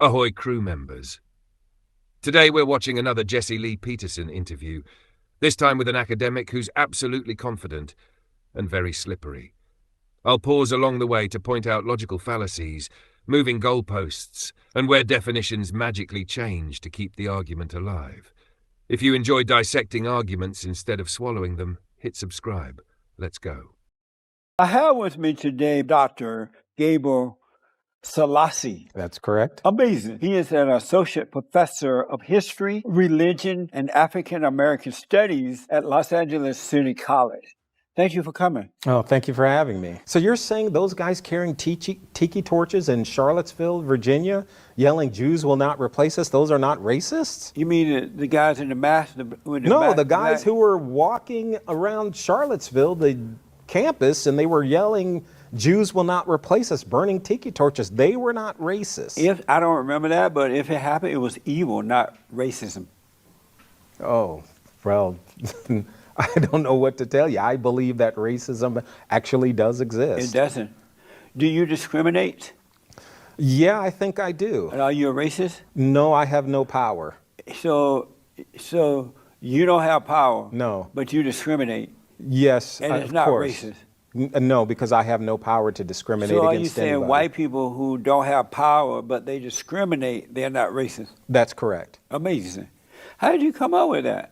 Ahoy crew members. Today we're watching another Jesse Lee Peterson interview, this time with an academic who's absolutely confident and very slippery. I'll pause along the way to point out logical fallacies, moving goalposts, and where definitions magically change to keep the argument alive. If you enjoy dissecting arguments instead of swallowing them, hit subscribe. Let's go. I have with me today Dr. Gabriel Selassie. That's correct. Amazing. He is an associate professor of history, religion, and African American studies at Los Angeles City College. Thank you for coming. Oh, thank you for having me. So you're saying those guys carrying tiki torches in Charlottesville, Virginia, yelling "Jews will not replace us," those are not racists? You mean the guys in the mask? The guys who were walking around Charlottesville, the campus, and they were yelling "Jews will not replace us," burning tiki torches. They were not racist. I don't remember that, but if it happened, it was evil, not racism. Oh, well, I don't know what to tell you. I believe that racism actually does exist. It doesn't. Do you discriminate? Yeah, I think I do. And are you a racist? No, I have no power. So you don't have power. No. But you discriminate. Yes, and it's of not course. Racist. No, because I have no power to discriminate against anybody. So are you saying white people who don't have power but they discriminate, they're not racist? That's correct. Amazing. How did you come up with that?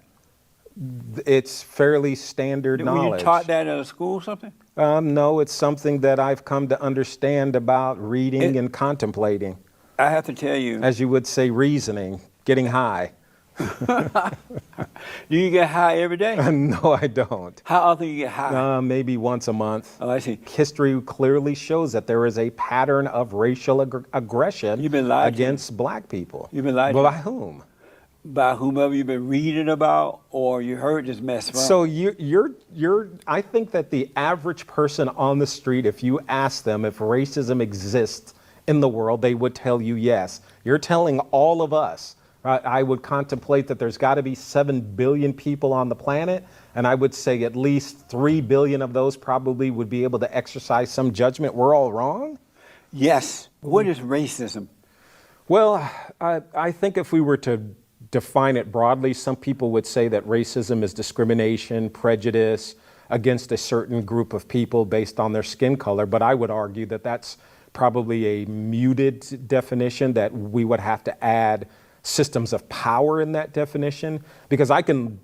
It's fairly standard knowledge. Were you taught that at a school or something? No, it's something that I've come to understand about reading and contemplating. I have to tell you. As you would say, reasoning, getting high. Do you get high every day? No, I don't. How often do you get high? Maybe once a month. Oh, I see. History clearly shows that there is a pattern of racial aggression against black people. You've been lied to. By whom? By whomever you've been reading about or you heard this mess from. So I think that the average person on the street, if you ask them if racism exists in the world, they would tell you yes. You're telling all of us. I would contemplate that there's got to be 7 billion people on the planet, and I would say at least 3 billion of those probably would be able to exercise some judgment. We're all wrong? Yes. What is racism? Well, I think if we were to define it broadly, some people would say that racism is discrimination, prejudice against a certain group of people based on their skin color, but I would argue that that's probably a muted definition, that we would have to add systems of power in that definition, because I can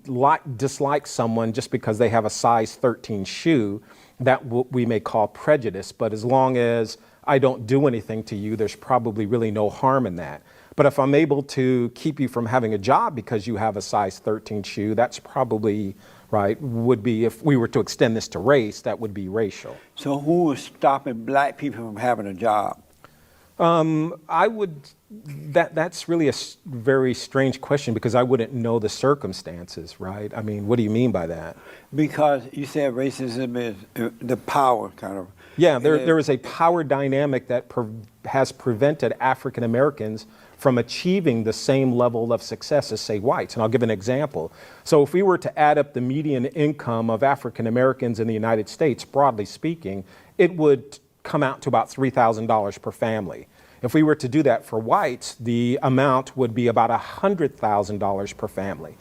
dislike someone just because they have a size 13 shoe, that we may call prejudice, but as long as I don't do anything to you, there's probably really no harm in that. But if I'm able to keep you from having a job because you have a size 13 shoe, that's probably would be, if we were to extend this to race, that would be racial. So who is stopping black people from having a job? That's really a very strange question, because I wouldn't know the circumstances, right? I mean, what do you mean by that? Because you said racism is the power kind of. Yeah, there is a power dynamic that has prevented African Americans from achieving the same level of success as, say, whites. And I'll give an example. So if we were to add up the median income of African Americans in the United States, broadly speaking, it would come out to about $3,000 per family. If we were to do that for whites, the amount would be about $100,000 per family.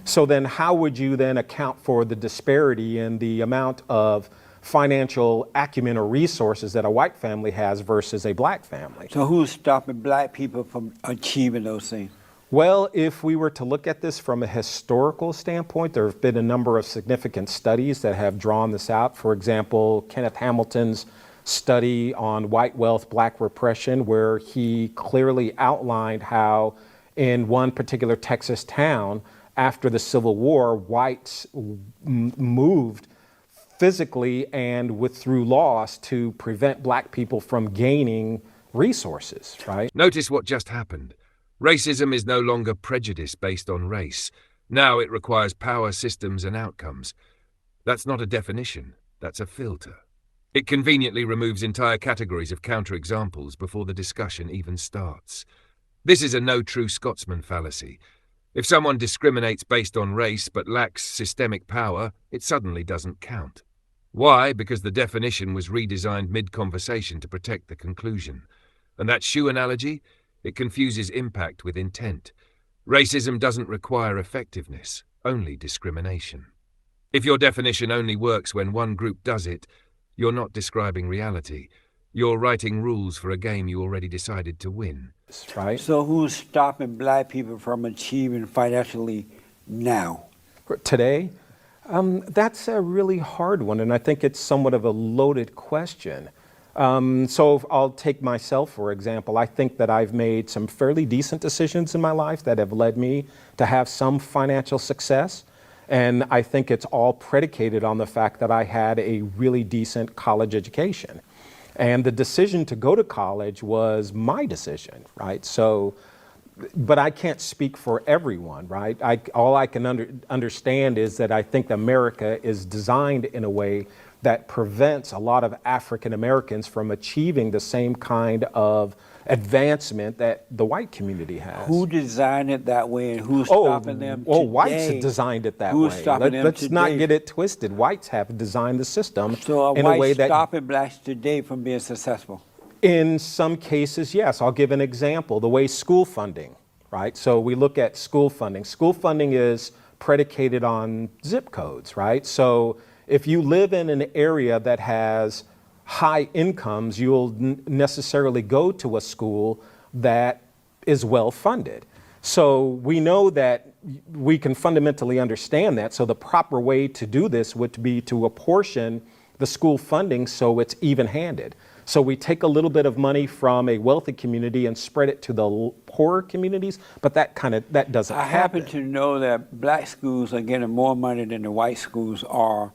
So then how would you then account for the disparity in the amount of financial acumen or resources that a white family has versus a black family? So who's stopping black people from achieving those things? Well, if we were to look at this from a historical standpoint, there have been a number of significant studies that have drawn this out. For example, Kenneth Hamilton's study on white wealth, black repression, where he clearly outlined how in one particular Texas town after the Civil War, whites moved physically and through laws to prevent black people from gaining resources, right? Notice what just happened. Racism is no longer prejudice based on race. Now it requires power systems and outcomes. That's not a definition, that's a filter. It conveniently removes entire categories of counterexamples before the discussion even starts. This is a no true Scotsman fallacy. If someone discriminates based on race but lacks systemic power, it suddenly doesn't count. Why? Because the definition was redesigned mid-conversation to protect the conclusion. And that shoe analogy? It confuses impact with intent. Racism doesn't require effectiveness, only discrimination. If your definition only works when one group does it, you're not describing reality. You're writing rules for a game you already decided to win. Right? So who's stopping black people from achieving financially now? Today, that's a really hard one, and I think it's somewhat of a loaded question. So I'll take myself, for example. I think that I've made some fairly decent decisions in my life that have led me to have some financial success. And I think it's all predicated on the fact that I had a really decent college education. And the decision to go to college was my decision, right? So, but I can't speak for everyone, right? All I can understand is that I think America is designed in a way that prevents a lot of African Americans from achieving the same kind of advancement that the white community has. Who designed it that way, and who's stopping them today? Whites designed it that Who's way. stopping them Let's today? not get it twisted. Whites have designed the system So in a way that stopping blacks today from being successful? in some cases, yes. I'll give an example. The way school funding, right? So we look at school funding. School funding is predicated on zip codes, right? So if you live in an area that has high incomes, you'll necessarily go to a school that is well funded. So we know that we can fundamentally understand that. So the proper way to do this would be to apportion the school funding so it's even-handed. So we take a little bit of money from a wealthy community and spread it to the poorer communities, but that doesn't happen. I happen to know that black schools are getting more money than the white schools are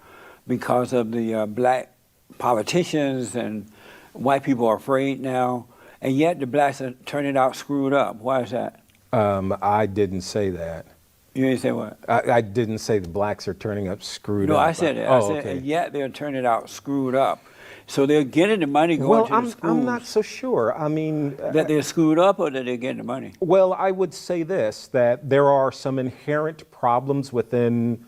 because of the black politicians, and white people are afraid now, and yet the blacks are turning out screwed up. Why is that? I didn't say that. You didn't say what? I didn't say the blacks are turning up screwed up. No, I said it. Oh, I said, okay. and yet they're turning out screwed up. So they're getting the money going to the schools. I'm not so sure. I mean, that they're screwed up, or that they're getting the money? well, I would say this, that there are some inherent problems within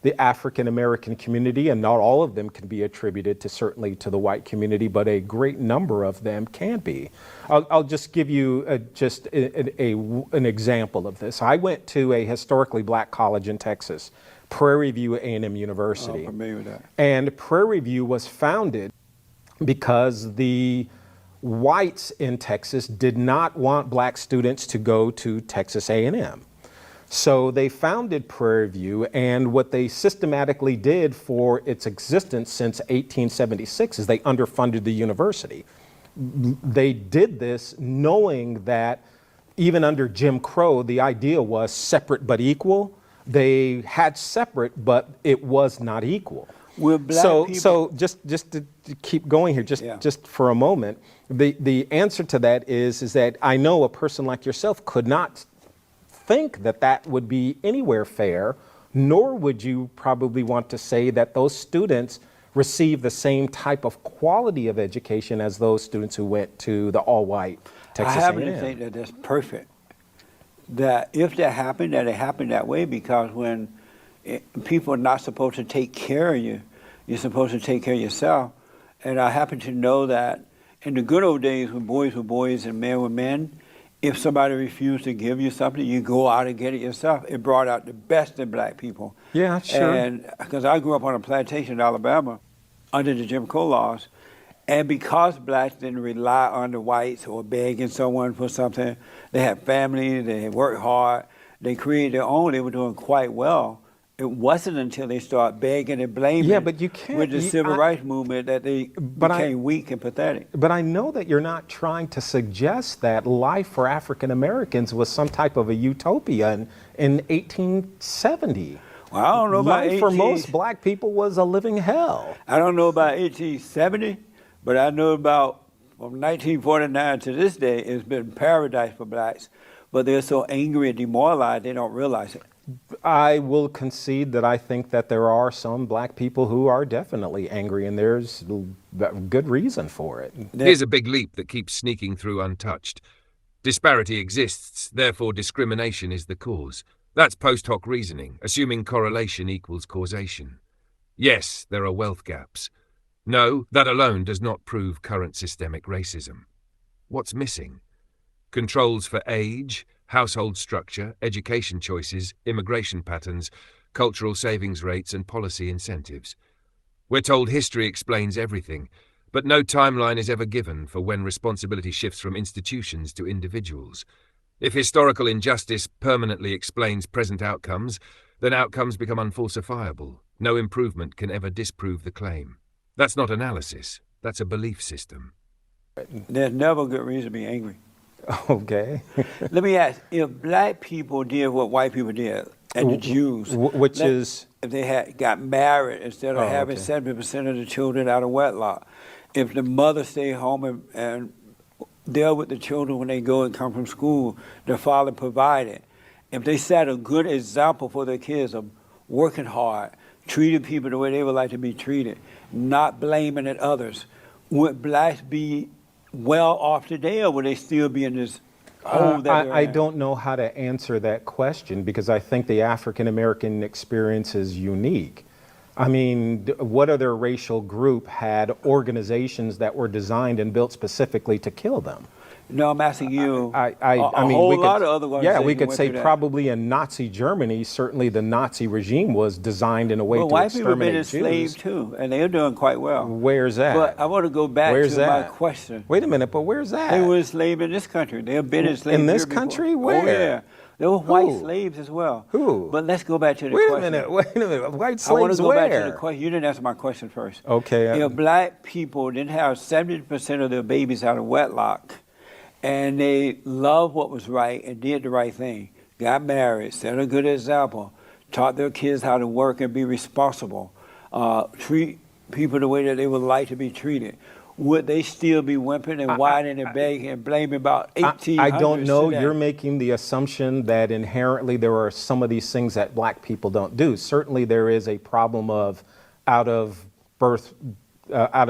the African American community, and not all of them can be attributed certainly to the white community, but a great number of them can be. I'll just give you an example of this. I went to a historically black college in Texas, Prairie View A&M University. I'm familiar with that. And Prairie View was founded because the whites in Texas did not want black students to go to Texas A&M. So they founded Prairie View, and what they systematically did for its existence since 1876 is they underfunded the university. They did this knowing that even under Jim Crow, the idea was separate but equal. They had separate, but it was not equal. So just to keep going here, just for a moment, the answer to that is that I know a person like yourself could not think that would be anywhere fair, nor would you probably want to say that those students receive the same type of quality of education as those students who went to the all-white Texas A&M. I happen to think that that's perfect. That if that happened, that it happened that way, because when people are not supposed to take care of you, you're supposed to take care of yourself. And I happen to know that in the good old days when boys were boys and men were men, if somebody refused to give you something, you go out and get it yourself. It brought out the best in black people. Yeah, sure. And because I grew up on a plantation in Alabama under the Jim Crow laws, and because blacks didn't rely on the whites or begging someone for something, they had families, they had worked hard, they created their own, they were doing quite well. It wasn't until they started begging and blaming but you can't, with the civil rights movement that they became weak and pathetic. But I know that you're not trying to suggest that life for African Americans was some type of a utopia in 1870. Well, I don't know about life for most black people was a living hell. I don't know about 1870, but I know about from 1949 to this day, it's been paradise for blacks. But they're so angry and demoralized, they don't realize it. I will concede that I think that there are some black people who are definitely angry, and there's good reason for it. Here's a big leap that keeps sneaking through untouched. Disparity exists, therefore discrimination is the cause. That's post hoc reasoning, assuming correlation equals causation. Yes, there are wealth gaps. No, that alone does not prove current systemic racism. What's missing? Controls for age, household structure, education choices, immigration patterns, cultural savings rates, and policy incentives. We're told history explains everything, but no timeline is ever given for when responsibility shifts from institutions to individuals. If historical injustice permanently explains present outcomes, then outcomes become unfalsifiable. No improvement can ever disprove the claim. That's not analysis, that's a belief system. There's never a good reason to be angry. Okay. Let me ask, if black people did what white people did, and the Jews, Which is? if they got married instead of having okay. 70% of the children out of wedlock, if the mother stayed home and deal with the children when they go and come from school, the father provided. If they set a good example for their kids of working hard, treating people the way they would like to be treated, not blaming at others, would blacks be well off today, or would they still be in this hole that they're I in? don't know how to answer that question because I think the African American experience is unique. I mean, what other racial group had organizations that were designed and built specifically to kill them? No, I'm asking you. I a mean, whole we could, lot of other yeah, we organizations could went say through that. probably in Nazi Germany, certainly the Nazi regime was designed in a way Well, to white people have been exterminate enslaved Jews. too, and they're doing quite well. Where's that? But I want to go back Where's to my that? question. Wait a minute, but where's that? They were enslaved in this country. They have been enslaved In this here before. country? Oh, Where? yeah. There were white Who? slaves as well. Who? But let's go back to the Wait question. wait a minute. White I want to slaves go where? back to the question. You didn't answer my question first. Okay. If black people didn't have 70% of their babies out of wedlock, and they loved what was right and did the right thing, got married, set a good example, taught their kids how to work and be responsible, treat people the way that they would like to be treated, would they still be whimpering and whining and begging and blaming about 1800s I don't know. today? You're making the assumption that inherently there are some of these things that black people don't do. Certainly there is a problem of out of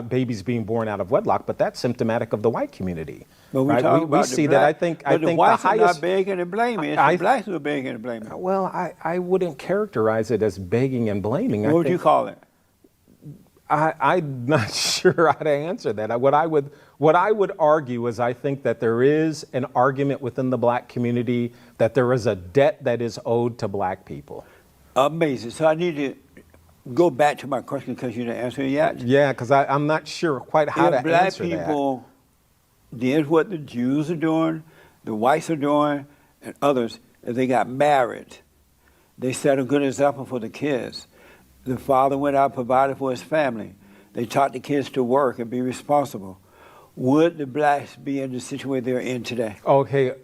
babies being born out of wedlock, but that's symptomatic of the white community. But we right? talk we about see the that. black, I think but the the whites are highest. not begging and blaming. It's the blacks who are begging and blaming. Well, I wouldn't characterize it as begging and blaming. What would you call it? I'm not sure how to answer that. What I would argue is I think that there is an argument within the black community that there is a debt that is owed to black people. Amazing. So I need to go back to my question because you didn't answer it yet. Yeah, because I'm not sure quite how If to black answer that. people did what the Jews are doing, the whites are doing, and others, if they got married, they set a good example for the kids. The father went out, provided for his family. They taught the kids to work and be responsible. Would the blacks be in the situation they're in today? Okay,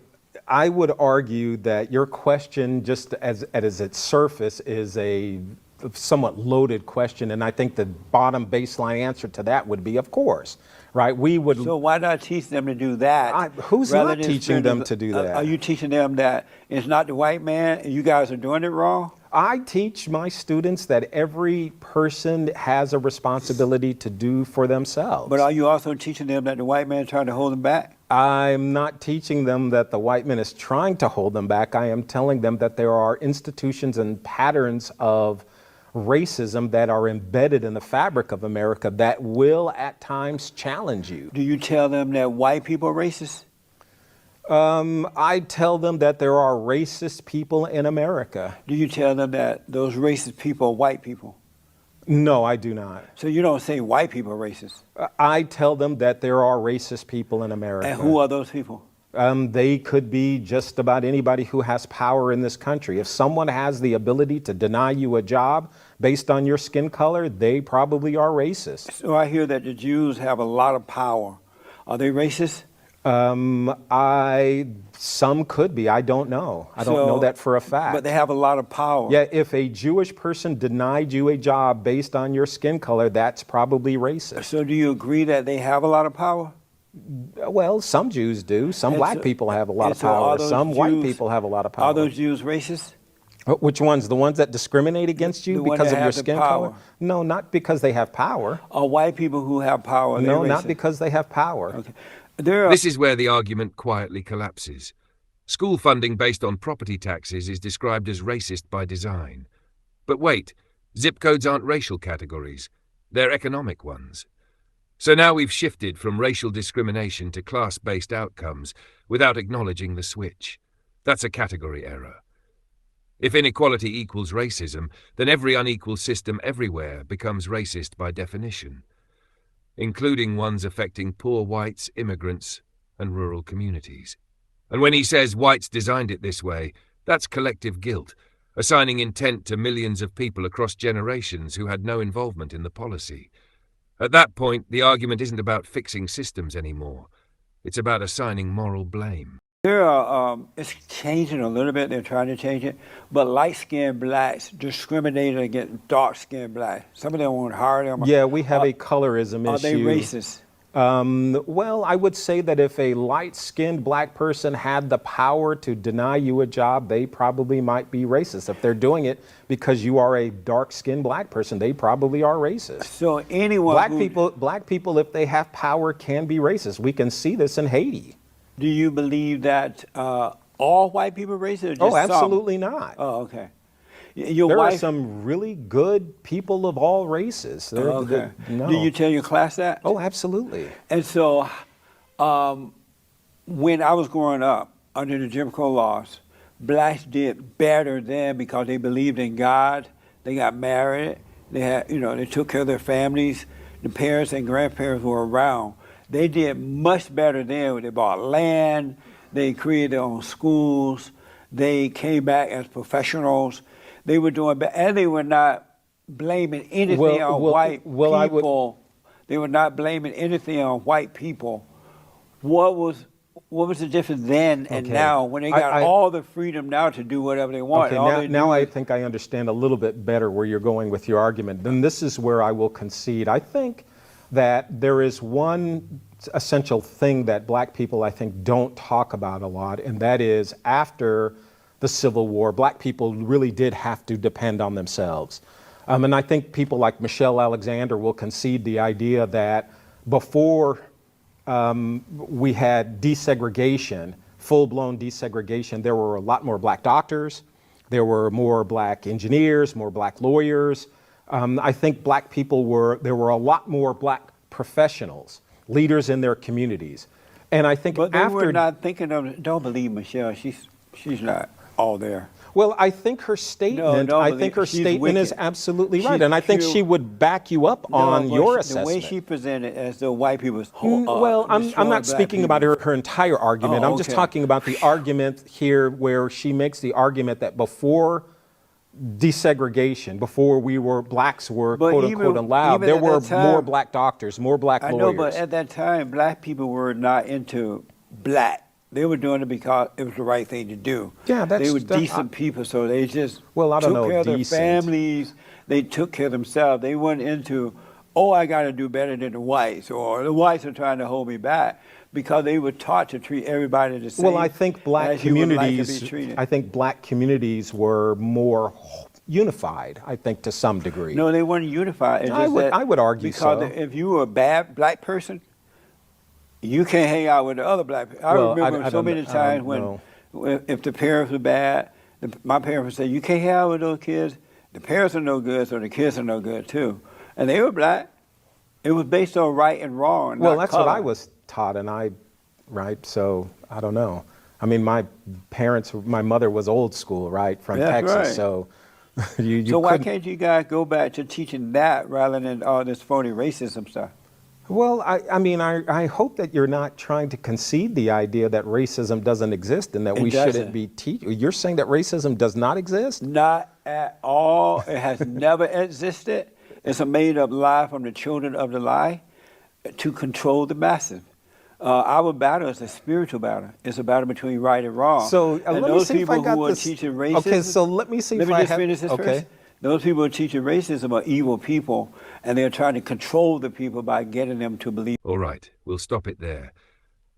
I would argue that your question, just as its surface, is a somewhat loaded question, and I think the bottom baseline answer to that would be, of course, right? We would. So why not teach them to do that? Who's rather not than teaching spend them to do that? Are you teaching them that it's not the white man and you guys are doing it wrong? I teach my students that every person has a responsibility to do for themselves. But are you also teaching them that the white man is trying to hold them back? I'm not teaching them that the white man is trying to hold them back. I am telling them that there are institutions and patterns of racism that are embedded in the fabric of America that will at times challenge you. Do you tell them that white people are racist? I tell them that there are racist people in America. Do you tell them that those racist people are white people? No, I do not. So you don't say white people are racist. I tell them that there are racist people in America. And who are those people? They could be just about anybody who has power in this country. If someone has the ability to deny you a job based on your skin color, they probably are racist. So I hear that the Jews have a lot of power. Are they racist? Some could be. I don't know. I don't know that for a fact. But they have a lot of power. Yeah, if a Jewish person denied you a job based on your skin color, that's probably racist. So do you agree that they have a lot of power? Well, some Jews do. Some black people have a lot of power. Some white people have a lot of power. Are those Jews racist? Which ones? The ones that discriminate against you because of your skin color? No, not because they have power. Are white people who have power? No, not because they have power. Okay. This is where the argument quietly collapses. School funding based on property taxes is described as racist by design. But wait, zip codes aren't racial categories. They're economic ones. So now we've shifted from racial discrimination to class-based outcomes without acknowledging the switch. That's a category error. If inequality equals racism, then every unequal system everywhere becomes racist by definition, including ones affecting poor whites, immigrants, and rural communities. And when he says whites designed it this way, that's collective guilt, assigning intent to millions of people across generations who had no involvement in the policy. At that point, the argument isn't about fixing systems anymore. It's about assigning moral blame. It's changing a little bit. They're trying to change it. But light-skinned blacks discriminated against dark-skinned blacks. Some of them won't hire them. Yeah, we have a colorism issue. Are they racist? Well, I would say that if a light-skinned black person had the power to deny you a job, they probably might be racist. If they're doing it because you are a dark-skinned black person, they probably are racist. So anyone black people, if they have power, can be racist. We can see this in Haiti. Do you believe that all white people are racist? Or just Oh, absolutely some? not. Oh, okay. There are some really good people of all races. Okay. No. Do you tell your class that? Oh, absolutely. And so when I was growing up under the Jim Crow laws, blacks did better then because they believed in God. They got married. They had, they took care of their families. The parents and grandparents were around. They did much better then. They bought land. They created their own schools. They came back as professionals. They were doing better, and they were not blaming anything on white people. They were not blaming anything on white people. What was the difference then and now when they got all the freedom now to do whatever they want? Okay, now I think I understand a little bit better where you're going with your argument. Then this is where I will concede. I think that there is one essential thing that black people, I think, don't talk about a lot, and that is after the Civil War, black people really did have to depend on themselves. And I think people like Michelle Alexander will concede the idea that before we had desegregation, full-blown desegregation, there were a lot more black doctors, there were more black engineers, more black lawyers. I think there were a lot more black professionals, leaders in their communities. And I think but they were not thinking of, don't believe Michelle, she's not all there. Well, I think her statement, is absolutely right, and I think she would back you up on your assessment. The way she presented as the white people's well, I'm not speaking about her entire argument. I'm just talking about the argument here where she makes the argument that before desegregation, before blacks were quote unquote allowed, there were more black doctors, more black lawyers. I know, but at that time, black people were not into black. They were doing it because it was the right thing to do. Yeah, they were decent people, so they just took care of their families. They took care of themselves. They weren't into, I got to do better than the whites, or the whites are trying to hold me back, because they were taught to treat everybody the same. Well, I think black communities were more unified, I think, to some degree. No, they weren't unified. I would argue because if you were a bad black person, you can't hang out with the other black people. I remember so many times when if the parents were bad, my parents would say, you can't hang out with those kids. The parents are no good, so the kids are no good too. And they were black. It was based on right and wrong. Well, that's what I was taught, so I don't know. I mean, my mother was old school, right, from Texas, right. So So why can't you guys go back to teaching that rather than all this phony racism stuff? Well, I hope that you're not trying to concede the idea that racism doesn't exist and that we shouldn't be teaching. You're saying that racism does not exist? Not at all. It has never existed. It's a made-up lie from the children of the lie to control the masses. Our battle is a spiritual battle. It's a battle between right and wrong. So and let me see if I got this. Teaching racism, okay, so let me see if I have. Let me just finish this first. Those people who are teaching racism are evil people, and they're trying to control the people by getting them to believe. All right, we'll stop it there.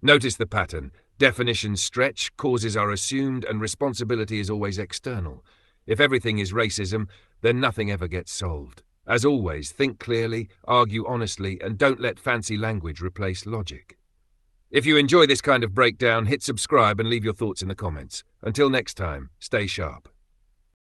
Notice the pattern. Definitions stretch, causes are assumed, and responsibility is always external. If everything is racism, then nothing ever gets solved. As always, think clearly, argue honestly, and don't let fancy language replace logic. If you enjoy this kind of breakdown, hit subscribe and leave your thoughts in the comments. Until next time, stay sharp.